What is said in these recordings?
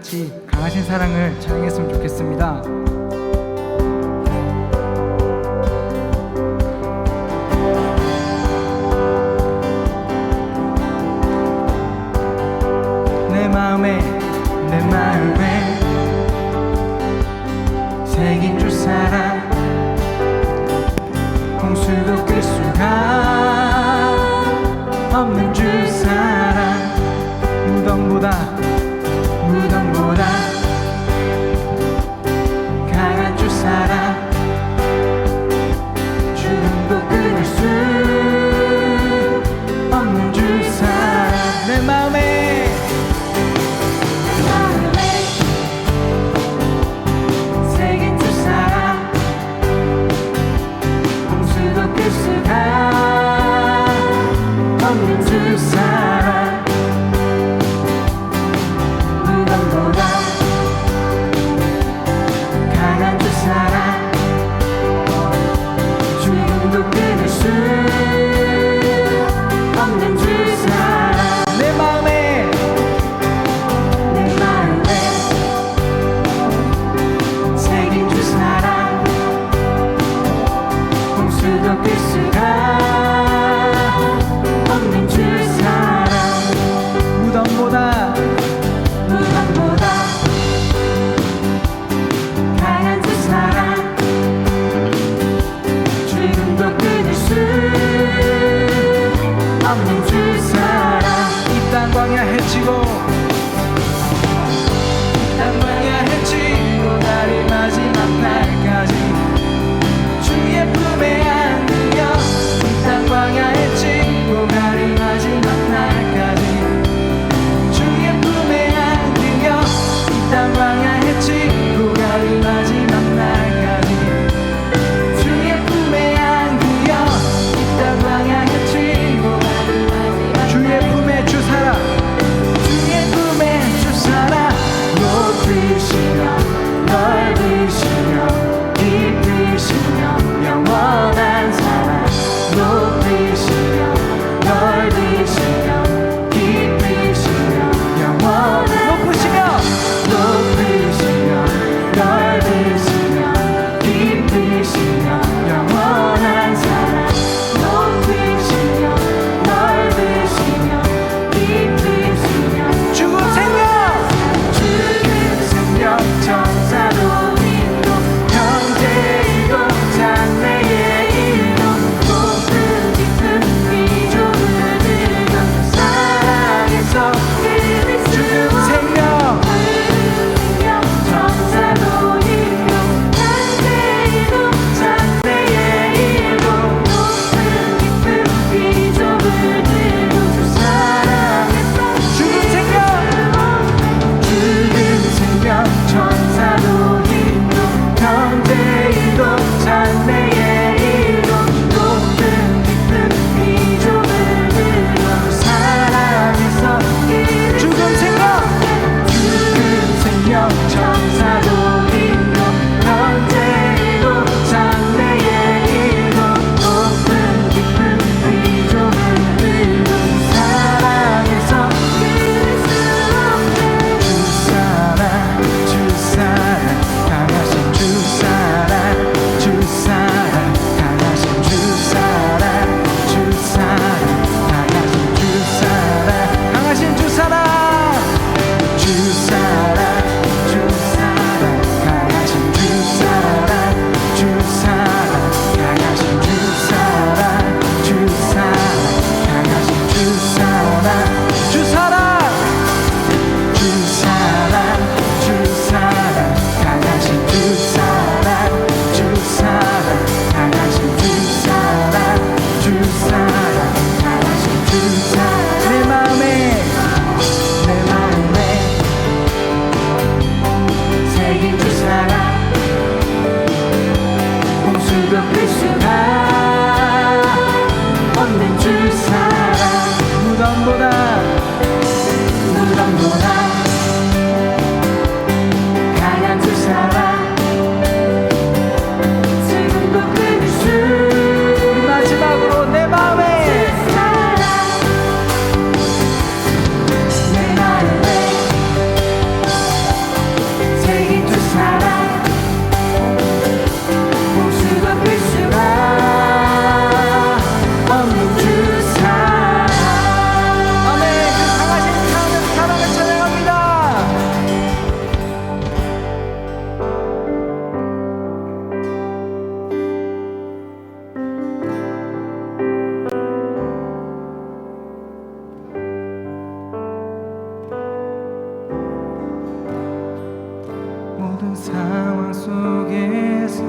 같이 강하신 사랑을 찬양했으면 좋겠습니다. 내 마음에 새긴 주 사랑, 홍수도 끌 수가 없는 주 사랑, 무덤보다 강한 주 사랑, 죽음도 끊을 수 없는 주 사랑. 내 마음에 새긴 주 사랑, 홍수도 끌 수가 없는 주 사랑, 무덤보다 강한 주 사랑, 죽음도 끊을 수 없는 주 사랑. 내 마음에 새긴 주 사랑, 홍수도 끌 수가 없는 주 사랑, 무덤보다 강한 주 사랑, 죽음도 끊을 수 없는 주 사랑. 이 땅 광야 헤치고 나를 마지막 날까지 주의 품에 안겨. 이 땅 광야 헤치고 나를 마지막 날까지 주의 품에 안겨. 이 땅 광야 헤치고 나를 마지막 날까지 주의 품에 안겨. 이 땅 광야 헤치고 주의 품에 주 사랑, 주의 품에 주 사랑. 높으시며 넓으시며 깊으시며 영원한 사랑, 높으시며 넓으시며 깊으시며 영원한 높으시며 넓으시며 깊으시며 영원한 사랑, 높으시며 넓으시며 깊으시며 죽은 생명 천사도 믿고 형제이고 장래의 일도 높은 깊은 이 좁은 들도 사랑에서 죽은 생명 천사도 믿고 형제이고 장래의 일도 높은 깊은 이 좁은 들도 사랑에서 죽은 생명 천사도 믿고 형제이고 장래의 일도 높은 깊은 이 좁은 들도 사랑에서 죽은 생명 천사도 믿고 형제이고 장래의 일도 높은 깊은 이 좁은 들도 사랑에서 주 사랑 강하신 주 사랑, 주 사랑 강하신 주 사랑, 주 사랑 강하신 주 사랑, 강하신 주 사랑, 주 사랑, 주 사랑 강하신 주 사랑, 주 사랑 강하신 주 사랑, 주 사랑 강하신 주 사랑, 주 사랑, 주 사랑, 주 사랑 강하신 주 사랑, 주 사랑 강하신 주 사랑, 주 사랑 강하신 주 사랑. 내 마음에 새긴 주 사랑, 홍수도 끌 수가 없는 주 사랑, 무덤보다 강한 주 사랑, 지금도 끊을 수. 마지막으로 내 마음에 상황 속에서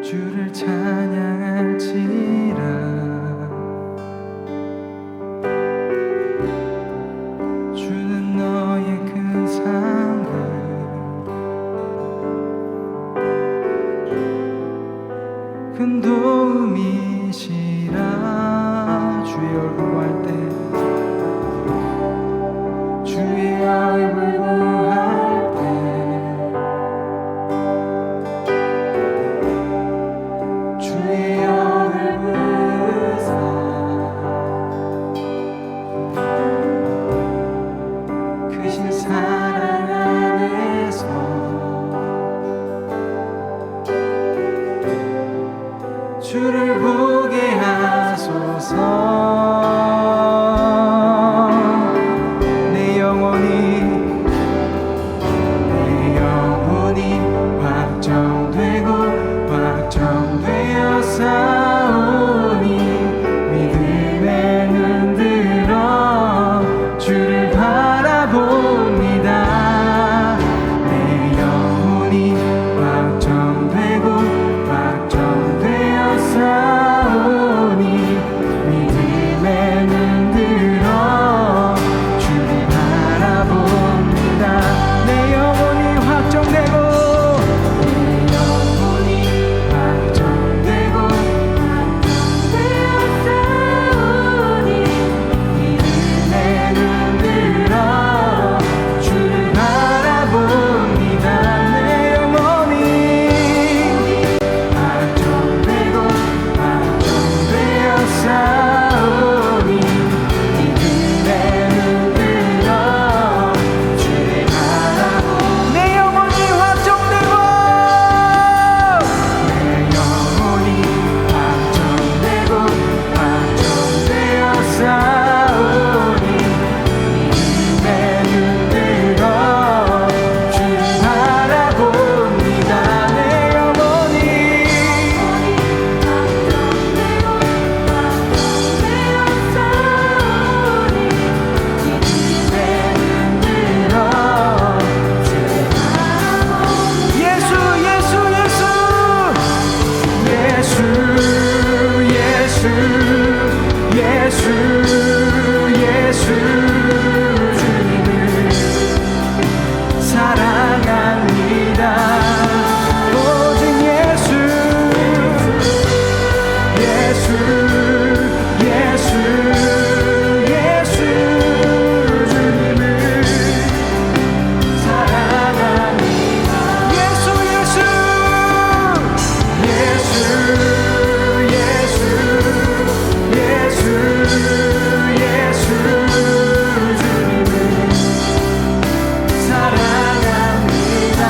주를 찬양할지라. 주는 너의 큰 상급 큰 도움이시라. 주의 얼굴 구할 때 주의 얼굴 구할 때 주의 얼굴 부으사 크신 사랑 안에서 주를 보게 하소서. 내 영혼이 확정되고 확정되어 싸우니 믿음에 눈들어 주를 바라봅니다. 내 영혼이 확정되고 확정되어 싸우니 믿음에 눈들어 주를 바라봅니다. 내 영혼이 확정되고 내 영혼이 확정되고 확정되어 싸우니 믿음에 눈들어 주를 바라봅니다. 내 영혼이 확정되고 확정되어 싸우니 믿음에 눈들어 주를 바라봅니다. 내 영혼이 확정되고 내 영혼이 확정되고 확정되어 싸우니 믿음에 눈들어 주를 바라봅니다. 내 영혼이 예수 예수 예수 예수 예수 예수 주님을 사랑합니다. 오직 예수 예수 예수 예수 주님을 사랑합니다. 예수 예수 예수 예수 예수 예수 주님을 사랑합니다.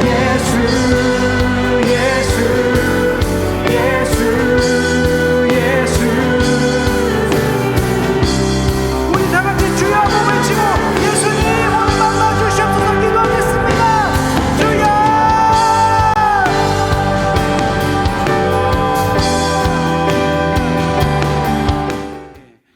예수 예수 예수 예수 우리 다 같이 주여 한번 외치고 예수님 오늘 만나 주시옵소서 기도하겠습니다. 주여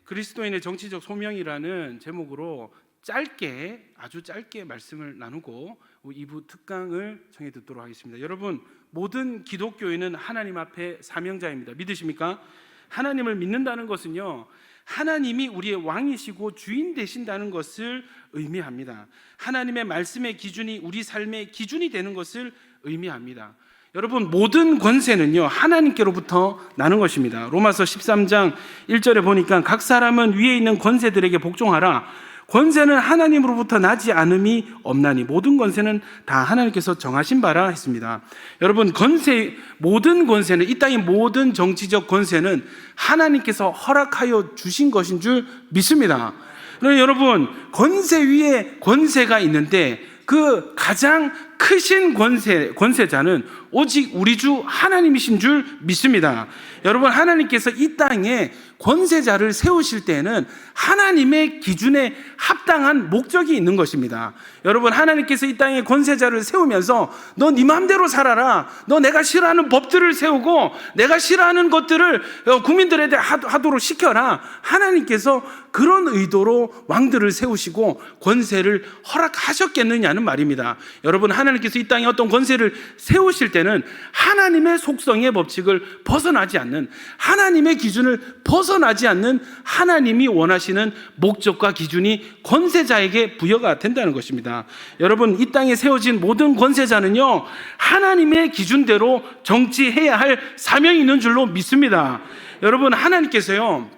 그리스도인의 정치적 소명이라는 제목으로 짧게 아주 짧게 말씀을 나누고 2부 특강을 청해 듣도록 하겠습니다. 여러분, 모든 기독교인은 하나님 앞에 사명자입니다. 믿으십니까? 하나님을 믿는다는 것은요, 하나님이 우리의 왕이시고 주인 되신다는 것을 의미합니다. 하나님의 말씀의 기준이 우리 삶의 기준이 되는 것을 의미합니다. 여러분, 모든 권세는요 하나님께로부터 나는 것입니다. 로마서 13장 1절에 보니까 각 사람은 위에 있는 권세들에게 복종하라. 권세는 하나님으로부터 나지 않음이 없나니 모든 권세는 다 하나님께서 정하신 바라 했습니다. 여러분, 모든 권세는, 이 땅의 모든 정치적 권세는 하나님께서 허락하여 주신 것인 줄 믿습니다. 그러나 여러분, 권세 위에 권세가 있는데 그 가장 크신 권세자는 오직 우리 주 하나님이신 줄 믿습니다. 여러분, 하나님께서 이 땅에 권세자를 세우실 때는 하나님의 기준에 합당한 목적이 있는 것입니다. 여러분, 하나님께서 이 땅에 권세자를 세우면서 너 네 마음대로 살아라, 너 내가 싫어하는 법들을 세우고 내가 싫어하는 것들을 국민들에게 하도록 시켜라, 하나님께서 그런 의도로 왕들을 세우시고 권세를 허락하셨겠느냐는 말입니다. 여러분, 하나님께서 이 땅에 어떤 권세를 세우실 때는 하나님의 속성의 법칙을 벗어나지 않는, 하나님의 기준을 벗어나지 않는 하나님이 원하시는 목적과 기준이 권세자에게 부여가 된다는 것입니다. 여러분, 이 땅에 세워진 모든 권세자는요, 하나님의 기준대로 정치해야 할 사명이 있는 줄로 믿습니다. 여러분, 하나님께서요,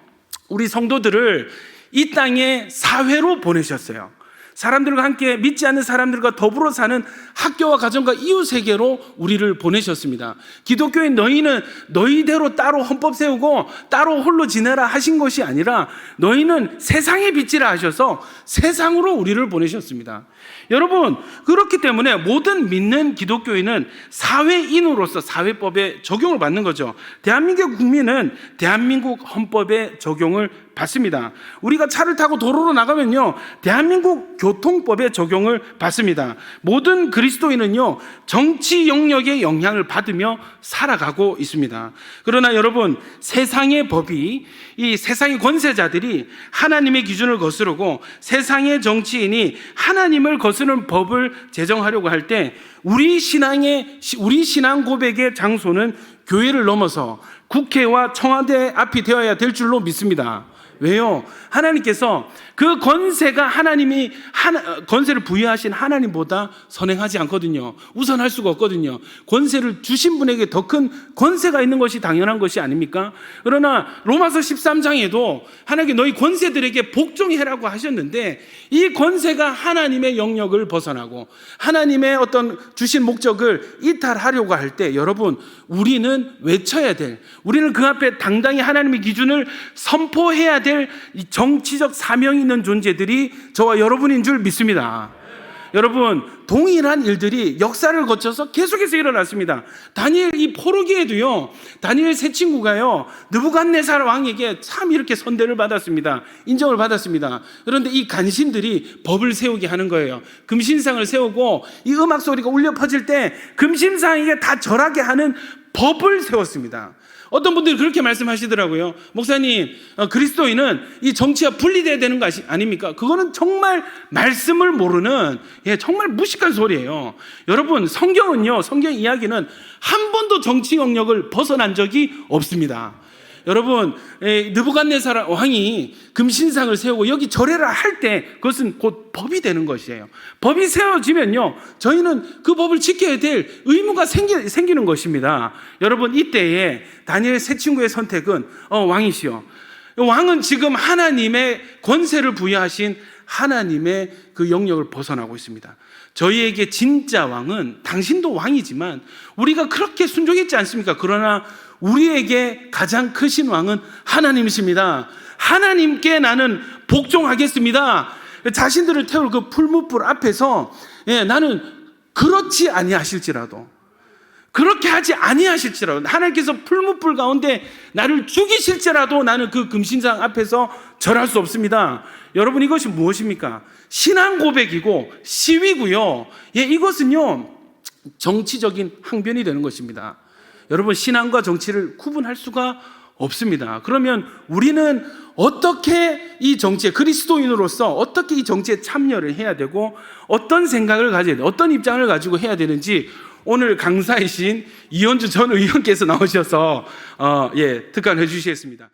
우리 성도들을 이 땅에 사회로 보내셨어요. 사람들과 함께, 믿지 않는 사람들과 더불어 사는 학교와 가정과 이웃세계로 우리를 보내셨습니다. 기독교인 너희는 너희대로 따로 헌법 세우고 따로 홀로 지내라 하신 것이 아니라 너희는 세상의 빛이라 하셔서 세상으로 우리를 보내셨습니다. 여러분, 그렇기 때문에 모든 믿는 기독교인은 사회인으로서 사회법에 적용을 받는 거죠. 대한민국 국민은 대한민국 헌법에 적용을 받습니다. 우리가 차를 타고 도로로 나가면요, 대한민국 교통법에 적용을 받습니다. 모든 그리스도인은요, 정치 영역의 영향을 받으며 살아가고 있습니다. 그러나 여러분, 세상의 법이, 이 세상의 권세자들이 하나님의 기준을 거스르고 세상의 정치인이 하나님을 거스르는 법을 제정하려고 할 때 우리 신앙 고백의 장소는 교회를 넘어서 국회와 청와대 앞이 되어야 될 줄로 믿습니다. 왜요? 하나님께서 그 권세가 하나님이 권세를 부여하신 하나님보다 선행하지 않거든요. 우선할 수가 없거든요. 권세를 주신 분에게 더 큰 권세가 있는 것이 당연한 것이 아닙니까? 그러나 로마서 13장에도 하나님께 너희 권세들에게 복종해라고 하셨는데, 이 권세가 하나님의 영역을 벗어나고 하나님의 어떤 주신 목적을 이탈하려고 할 때, 여러분, 우리는 외쳐야 될, 우리는 그 앞에 당당히 하나님의 기준을 선포해야 될 이 정치적 사명이 있는 존재들이 저와 여러분인 줄 믿습니다. 여러분, 동일한 일들이 역사를 거쳐서 계속해서 일어났습니다. 다니엘 이 포로기에도요, 다니엘 세 친구가요, 느부갓네살 왕에게 참 이렇게 선대를 받았습니다. 인정을 받았습니다. 그런데 이 간신들이 법을 세우게 하는 거예요. 금신상을 세우고 이 음악 소리가 울려 퍼질 때 금신상에게 다 절하게 하는 법을 세웠습니다. 어떤 분들이 그렇게 말씀하시더라고요. 목사님, 그리스도인은 이 정치와 분리돼야 되는 거 아닙니까? 그거는 정말 말씀을 모르는, 정말 무식한 소리예요. 여러분, 성경은요, 성경 이야기는 한 번도 정치 영역을 벗어난 적이 없습니다. 여러분, 느부갓네살 왕이 금신상을 세우고 여기 절해라 할 때 그것은 곧 법이 되는 것이에요. 법이 세워지면요, 저희는 그 법을 지켜야 될 의무가 생기는 것입니다. 여러분, 이때에 다니엘 세 친구의 선택은 왕이시여. 왕은 지금 하나님의 권세를 부여하신 하나님의 그 영역을 벗어나고 있습니다. 저희에게 진짜 왕은, 당신도 왕이지만 우리가 그렇게 순종했지 않습니까? 그러나 우리에게 가장 크신 왕은 하나님이십니다. 하나님께 나는 복종하겠습니다. 자신들을 태울 그 풀무불 앞에서 나는 그렇지 아니하실지라도, 그렇게 하지 아니하실지라도, 하나님께서 풀무불 가운데 나를 죽이실지라도 나는 그 금신상 앞에서 절할 수 없습니다. 여러분, 이것이 무엇입니까? 신앙 고백이고 시위고요. 이것은요, 정치적인 항변이 되는 것입니다. 여러분, 신앙과 정치를 구분할 수가 없습니다. 그러면 우리는 어떻게 이 정치에, 그리스도인으로서 어떻게 이 정치에 참여를 해야 되고 어떤 생각을 가져야 돼, 어떤 입장을 가지고 해야 되는지 오늘 강사이신 이현주 전 의원께서 나오셔서 특강을 해주시겠습니다.